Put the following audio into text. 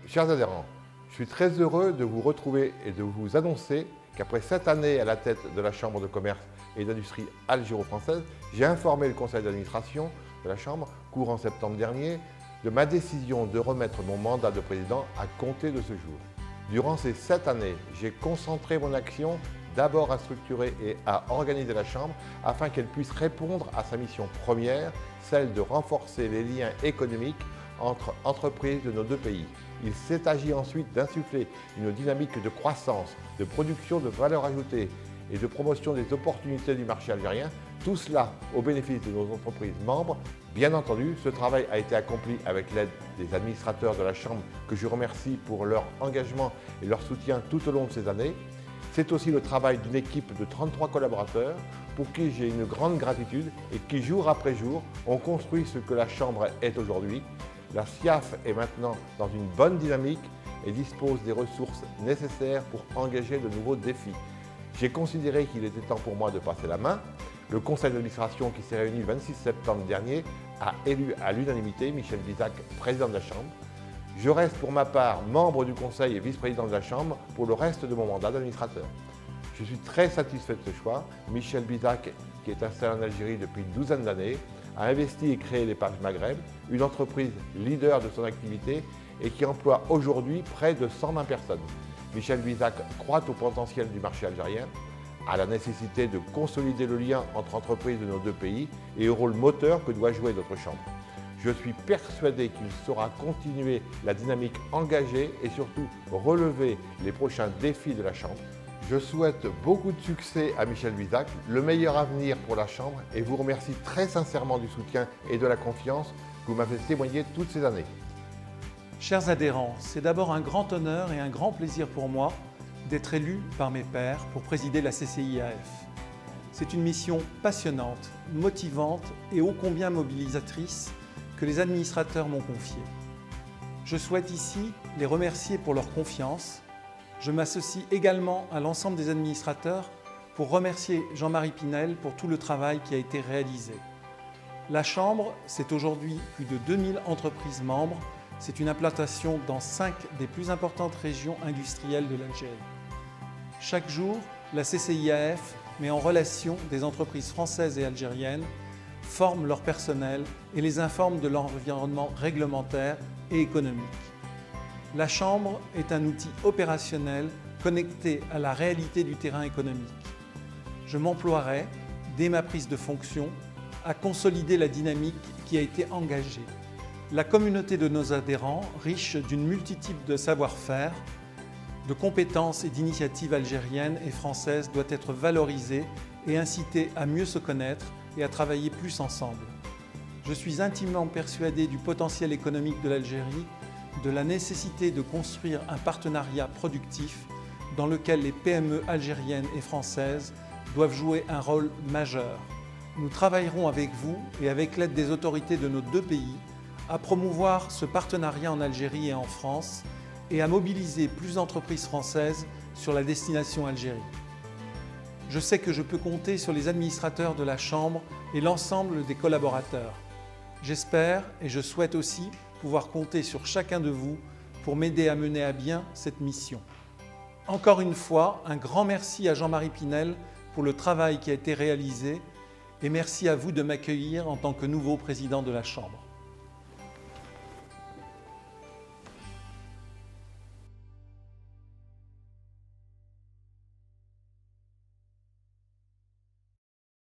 Chers adhérents, je suis très heureux de vous retrouver et de vous annoncer qu'après 7 années à la tête de la Chambre de commerce et d'industrie algéro-française, j'ai informé le conseil d'administration de la Chambre, courant septembre dernier, de ma décision de remettre mon mandat de président à compter de ce jour. Durant ces 7 années, j'ai concentré mon action d'abord à structurer et à organiser la Chambre afin qu'elle puisse répondre à sa mission première, celle de renforcer les liens économiques entre entreprises de nos deux pays. Il s'est agi ensuite d'insuffler une dynamique de croissance, de production de valeur ajoutée et de promotion des opportunités du marché algérien, tout cela au bénéfice de nos entreprises membres. Bien entendu, ce travail a été accompli avec l'aide des administrateurs de la Chambre que je remercie pour leur engagement et leur soutien tout au long de ces années. C'est aussi le travail d'une équipe de 33 collaborateurs pour qui j'ai une grande gratitude et qui, jour après jour, ont construit ce que la Chambre est aujourd'hui. La SIAF est maintenant dans une bonne dynamique et dispose des ressources nécessaires pour engager de nouveaux défis. J'ai considéré qu'il était temps pour moi de passer la main. Le conseil d'administration qui s'est réuni le 26 septembre dernier a élu à l'unanimité Michel Bizac, président de la Chambre. Je reste pour ma part membre du conseil et vice-président de la Chambre pour le reste de mon mandat d'administrateur. Je suis très satisfait de ce choix. Michel Bizac, qui est installé en Algérie depuis une douzaine d'années, a investi et créé les Pages Maghreb, une entreprise leader de son activité et qui emploie aujourd'hui près de 120 personnes. Michel Bizac croit au potentiel du marché algérien, à la nécessité de consolider le lien entre entreprises de nos deux pays et au rôle moteur que doit jouer notre Chambre. Je suis persuadé qu'il saura continuer la dynamique engagée et surtout relever les prochains défis de la Chambre. Je souhaite beaucoup de succès à Michel Bizac, le meilleur avenir pour la Chambre et vous remercie très sincèrement du soutien et de la confiance que vous m'avez témoigné toutes ces années. Chers adhérents, c'est d'abord un grand honneur et un grand plaisir pour moi d'être élu par mes pairs pour présider la CCIAF. C'est une mission passionnante, motivante et ô combien mobilisatrice que les administrateurs m'ont confiée. Je souhaite ici les remercier pour leur confiance. Je m'associe également à l'ensemble des administrateurs pour remercier Jean-Marie Pinel pour tout le travail qui a été réalisé. La Chambre, c'est aujourd'hui plus de 2000 entreprises membres. C'est une implantation dans 5 des plus importantes régions industrielles de l'Algérie. Chaque jour, la CCIAF met en relation des entreprises françaises et algériennes, forme leur personnel et les informe de leur environnement réglementaire et économique. La Chambre est un outil opérationnel connecté à la réalité du terrain économique. Je m'emploierai, dès ma prise de fonction, à consolider la dynamique qui a été engagée. La communauté de nos adhérents, riche d'une multitude de savoir-faire, de compétences et d'initiatives algériennes et françaises, doit être valorisée et incitée à mieux se connaître et à travailler plus ensemble. Je suis intimement persuadé du potentiel économique de l'Algérie, de la nécessité de construire un partenariat productif dans lequel les PME algériennes et françaises doivent jouer un rôle majeur. Nous travaillerons avec vous et avec l'aide des autorités de nos deux pays à promouvoir ce partenariat en Algérie et en France et à mobiliser plus d'entreprises françaises sur la destination Algérie. Je sais que je peux compter sur les administrateurs de la Chambre et l'ensemble des collaborateurs. J'espère et je souhaite aussi pouvoir compter sur chacun de vous pour m'aider à mener à bien cette mission. Encore une fois, un grand merci à Jean-Marie Pinel pour le travail qui a été réalisé et merci à vous de m'accueillir en tant que nouveau président de la Chambre.